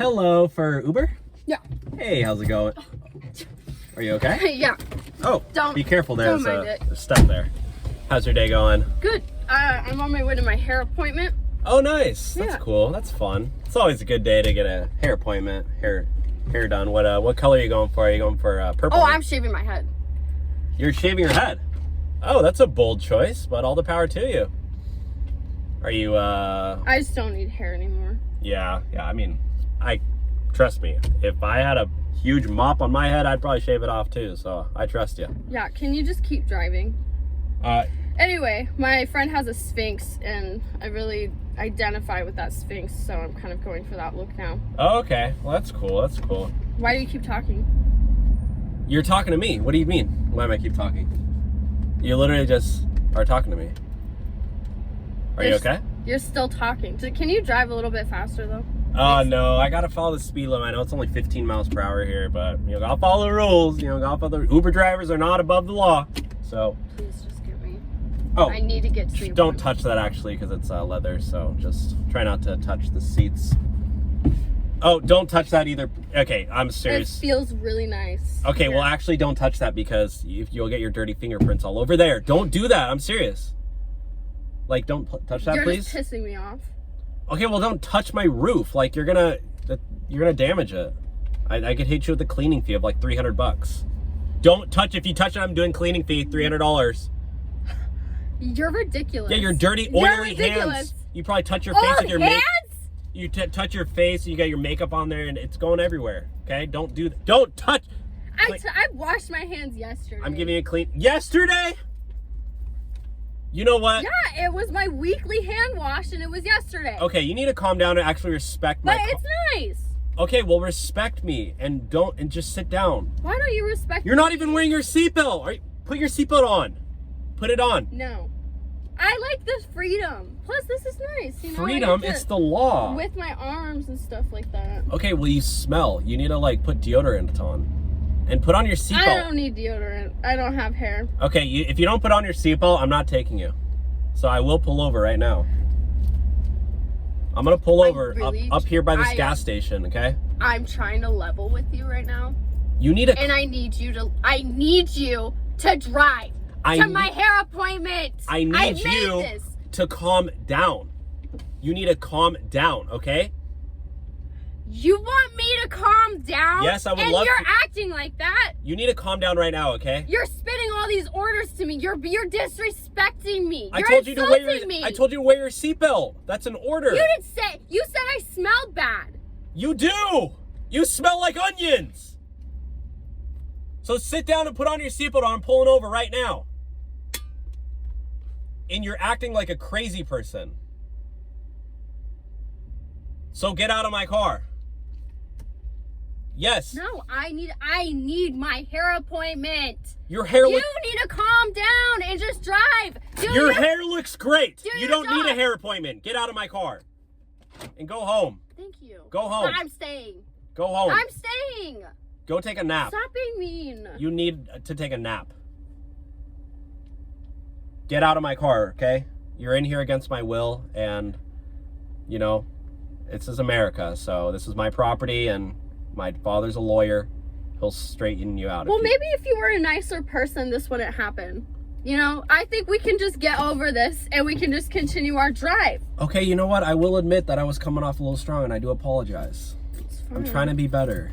Hello for Uber? Yeah. Hey, how's it going? Are you okay? Yeah. Oh, be careful. There's a step there. How's your day going? Good. I'm on my way to my hair appointment. Oh, nice. That's cool. That's fun. It's always a good day to get a hair appointment, hair done. What color are you going for? Are you going for purple? Oh, I'm shaving my head. You're shaving your head? Oh, that's a bold choice, but all the power to you. Are you, I just don't need hair anymore. Yeah, I mean, trust me, if I had a huge mop on my head, I'd probably shave it off too, so I trust you. Yeah, can you just keep driving? Anyway, my friend has a Sphinx, and I really identify with that Sphinx, so I'm kind of going for that look now. Oh, okay. Well, that's cool. That's cool. Why do you keep talking? You're talking to me. What do you mean? Why am I keep talking? You literally just are talking to me. Are you okay? You're still talking. Can you drive a little bit faster, though? Oh, no. I got to follow the speed limit. I know it's only 15 miles per hour here, but, you know, got to follow the rules. You know, got to follow the Uber drivers are not above the law, so. Please just get me. Oh, I need to get to the don't touch that, actually, because it's leather, so just try not to touch the seats. Oh, don't touch that either. Okay, I'm serious. It feels really nice. Okay, well, actually, don't touch that because you'll get your dirty fingerprints all over there. Don't do that. I'm serious. Like, don't touch that, please. You're just pissing me off. Okay, well, don't touch my roof. Like, you're gonna damage it. I could hit you with a cleaning fee of like $300. Don't touch. If you touch it, I'm doing cleaning fee, $300. You're ridiculous. Yeah, your dirty, oily hands. You probably touch your face with your makeup. You touch your face, you got your makeup on there, and it's going everywhere. Okay, don't do that. Don't touch. I washed my hands yesterday. I'm giving you a clean. Yesterday? You know what? Yeah, it was my weekly hand wash, and it was yesterday. Okay, you need to calm down and actually respect my. But it's nice. Okay, well, respect me and just sit down. Why don't you respect? You're not even wearing your seatbelt. Put your seatbelt on. Put it on. No. I like this freedom. Plus, this is nice. You know, freedom? It's the law. With my arms and stuff like that. Okay, well, you smell. You need to, like, put deodorant on. And put on your seatbelt. I don't need deodorant. I don't have hair. Okay, if you don't put on your seatbelt, I'm not taking you. So I will pull over right now. I'm going to pull over up here by this gas station, okay? I'm trying to level with you right now. You need to... And I need you to drive. To my hair appointment. I need you to calm down. You need to calm down, okay? You want me to calm down? Yes, I would love to. And you're acting like that. You need to calm down right now, okay? You're spitting all these orders to me. You're disrespecting me. I told you to wear your seatbelt. That's an order. You didn't say. You said I smelled bad. You do. You smell like onions. So sit down and put on your seatbelt. I'm pulling over right now. And you're acting like a crazy person. So get out of my car. Yes. No, I need my hair appointment. Your hair You need to calm down and just drive. Your hair looks great. You don't need a hair appointment. Get out of my car. And go home. Thank you. Go home. But I'm staying. Go home. I'm staying. Go take a nap. Stop being mean. You need to take a nap. Get out of my car, okay? You're in here against my will, and, you know, this is America, so this is my property, and my father's a lawyer. He'll straighten you out. Well, maybe if you were a nicer person, this wouldn't happen. You know, I think we can just get over this, and we can just continue our drive. Okay, you know what? I will admit that I was coming off a little strong, and I do apologize. It's fine. I'm trying to be better.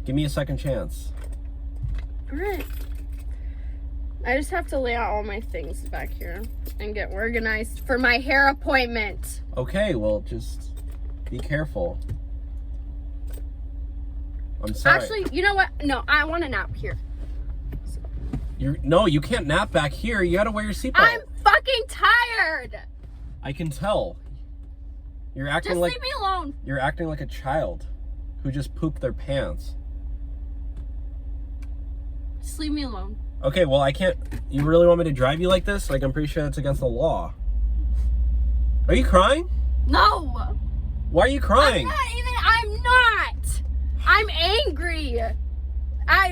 Give me a second chance. All right. I just have to lay out all my things back here and get organized for my hair appointment. Okay, well, just be careful. I'm sorry. Actually, you know what? No, I want to nap here. No, you can't nap back here. You gotta wear your seatbelt. I'm fucking tired. I can tell. You're acting just like... leave me alone. You're acting like a child who just pooped their pants. Just leave me alone. Okay, well, I can't... You really want me to drive you like this? Like, I'm pretty sure it's against the law. Are you crying? No. Why are you crying? I'm not. I'm angry at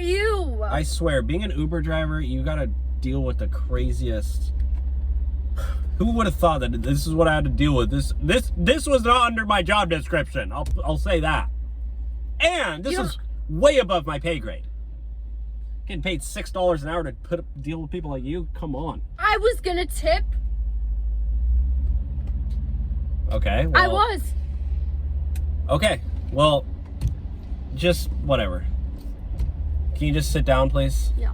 you. I swear, being an Uber driver, you gotta deal with the craziest... Who would have thought that this is what I had to deal with? This was not under my job description. I'll say that. And this is way above my pay grade. Getting paid $6 an hour to deal with people like you? Come on. I was gonna tip. Okay. Well, I was. Okay. Well, just whatever. Can you just sit down, please? Yeah.